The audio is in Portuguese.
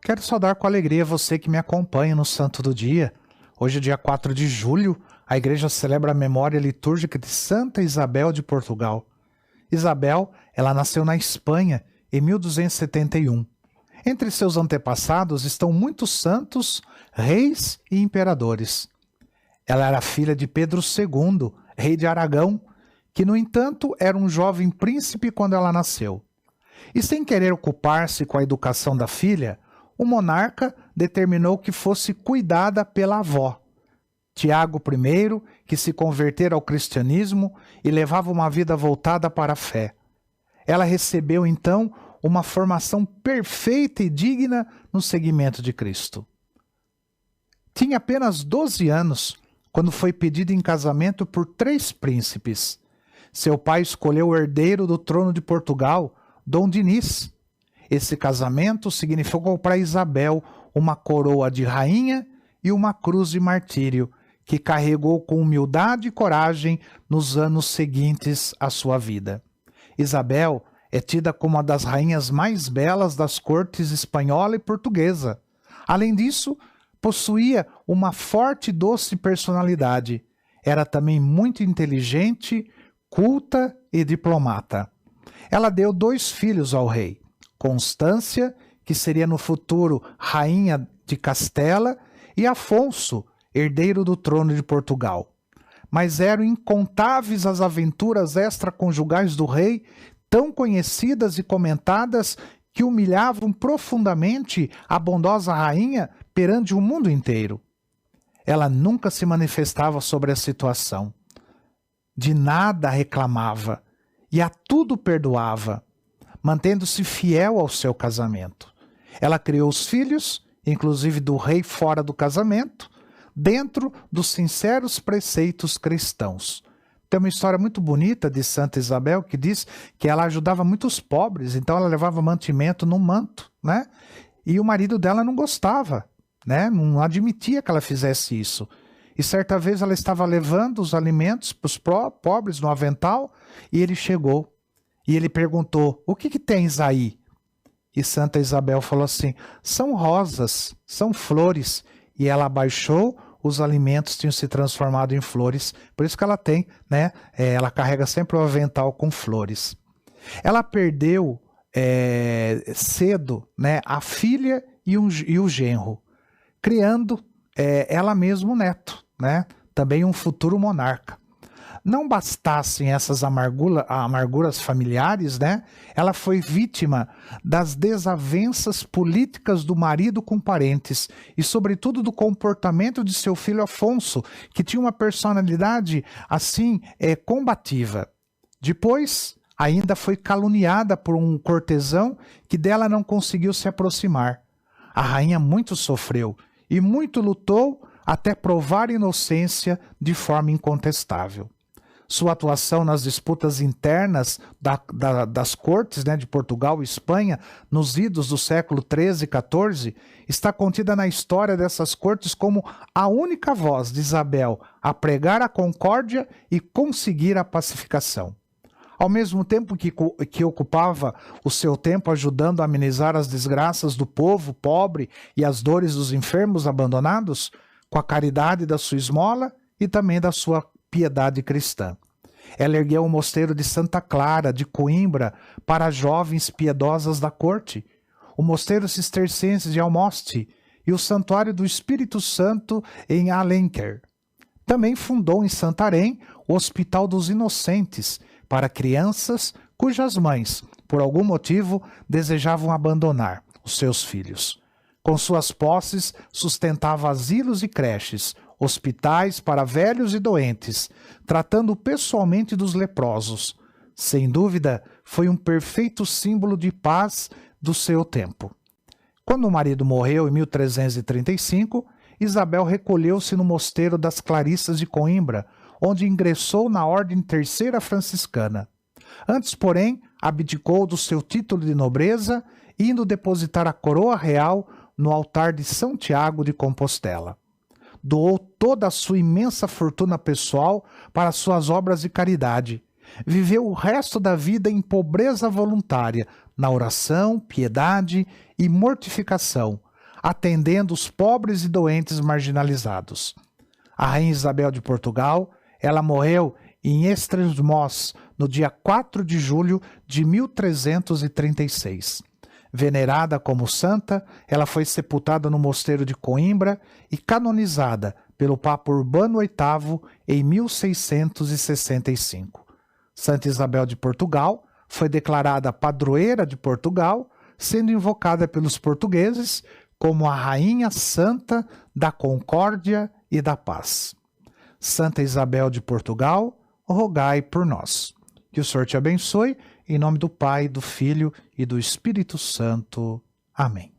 Quero saudar com alegria você que me acompanha no Santo do Dia. Hoje, dia 4 de julho, a igreja celebra a memória litúrgica de Santa Isabel de Portugal. Isabel, ela nasceu na Espanha em 1271. Entre seus antepassados estão muitos santos, reis e imperadores. Ela era filha de Pedro II, rei de Aragão, que, no entanto, era um jovem príncipe quando ela nasceu. E sem querer ocupar-se com a educação da filha, o monarca determinou que fosse cuidada pela avó. Tiago I, que se convertera ao cristianismo e levava uma vida voltada para a fé. Ela recebeu, então, uma formação perfeita e digna no seguimento de Cristo. Tinha apenas 12 anos quando foi pedida em casamento por 3 príncipes. Seu pai escolheu o herdeiro do trono de Portugal, Dom Dinis. Esse casamento significou para Isabel uma coroa de rainha e uma cruz de martírio, que carregou com humildade e coragem nos anos seguintes à sua vida. Isabel é tida como uma das rainhas mais belas das cortes espanhola e portuguesa. Além disso, possuía uma forte e doce personalidade. Era também muito inteligente, culta e diplomata. Ela deu 2 filhos ao rei: Constância, que seria no futuro rainha de Castela, e Afonso, herdeiro do trono de Portugal. Mas eram incontáveis as aventuras extraconjugais do rei, tão conhecidas e comentadas, que humilhavam profundamente a bondosa rainha perante o mundo inteiro. Ela nunca se manifestava sobre a situação. De nada reclamava e a tudo perdoava, mantendo-se fiel ao seu casamento. Ela criou os filhos, inclusive do rei fora do casamento, dentro dos sinceros preceitos cristãos. Tem uma história muito bonita de Santa Isabel que diz que ela ajudava muitos pobres, então ela levava mantimento num manto, né? E o marido dela não gostava, né? Não admitia que ela fizesse isso. E certa vez ela estava levando os alimentos para os pobres no avental e ele chegou. E ele perguntou: "O que tens aí?" E Santa Isabel falou assim: "São rosas, são flores." E ela abaixou, os alimentos tinham se transformado em flores. Por isso que ela tem, né? Ela carrega sempre o avental com flores. Ela perdeu cedo, né, a filha e o genro, criando ela mesma um neto, né? Também um futuro monarca. Não bastassem essas amarguras familiares, né? Ela foi vítima das desavenças políticas do marido com parentes e, sobretudo, do comportamento de seu filho Afonso, que tinha uma personalidade, assim, combativa. Depois, ainda foi caluniada por um cortesão que dela não conseguiu se aproximar. A rainha muito sofreu e muito lutou até provar inocência de forma incontestável. Sua atuação nas disputas internas das cortes, né, de Portugal e Espanha, nos idos do século XIII e XIV, está contida na história dessas cortes como a única voz de Isabel a pregar a concórdia e conseguir a pacificação. Ao mesmo tempo que ocupava o seu tempo ajudando a amenizar as desgraças do povo pobre e as dores dos enfermos abandonados, com a caridade da sua esmola e também da sua piedade cristã. Ela ergueu o mosteiro de Santa Clara, de Coimbra, para jovens piedosas da corte, o mosteiro cisterciense de Almoste e o santuário do Espírito Santo em Alenquer. Também fundou em Santarém o Hospital dos Inocentes, para crianças cujas mães, por algum motivo, desejavam abandonar os seus filhos. Com suas posses, sustentava asilos e creches, hospitais para velhos e doentes, tratando pessoalmente dos leprosos. Sem dúvida, foi um perfeito símbolo de paz do seu tempo. Quando o marido morreu em 1335, Isabel recolheu-se no mosteiro das Clarissas de Coimbra, onde ingressou na Ordem Terceira Franciscana. Antes, porém, abdicou do seu título de nobreza, indo depositar a coroa real no altar de São Tiago de Compostela. Doou toda a sua imensa fortuna pessoal para suas obras de caridade. Viveu o resto da vida em pobreza voluntária, na oração, piedade e mortificação, atendendo os pobres e doentes marginalizados. A Rainha Isabel de Portugal, ela morreu em Estremoz, no dia 4 de julho de 1336. Venerada como santa, ela foi sepultada no mosteiro de Coimbra e canonizada pelo Papa Urbano VIII em 1665. Santa Isabel de Portugal foi declarada padroeira de Portugal, sendo invocada pelos portugueses como a Rainha Santa da Concórdia e da Paz. Santa Isabel de Portugal, rogai por nós. Que o Senhor te abençoe, em nome do Pai, do Filho e do Espírito Santo. Amém.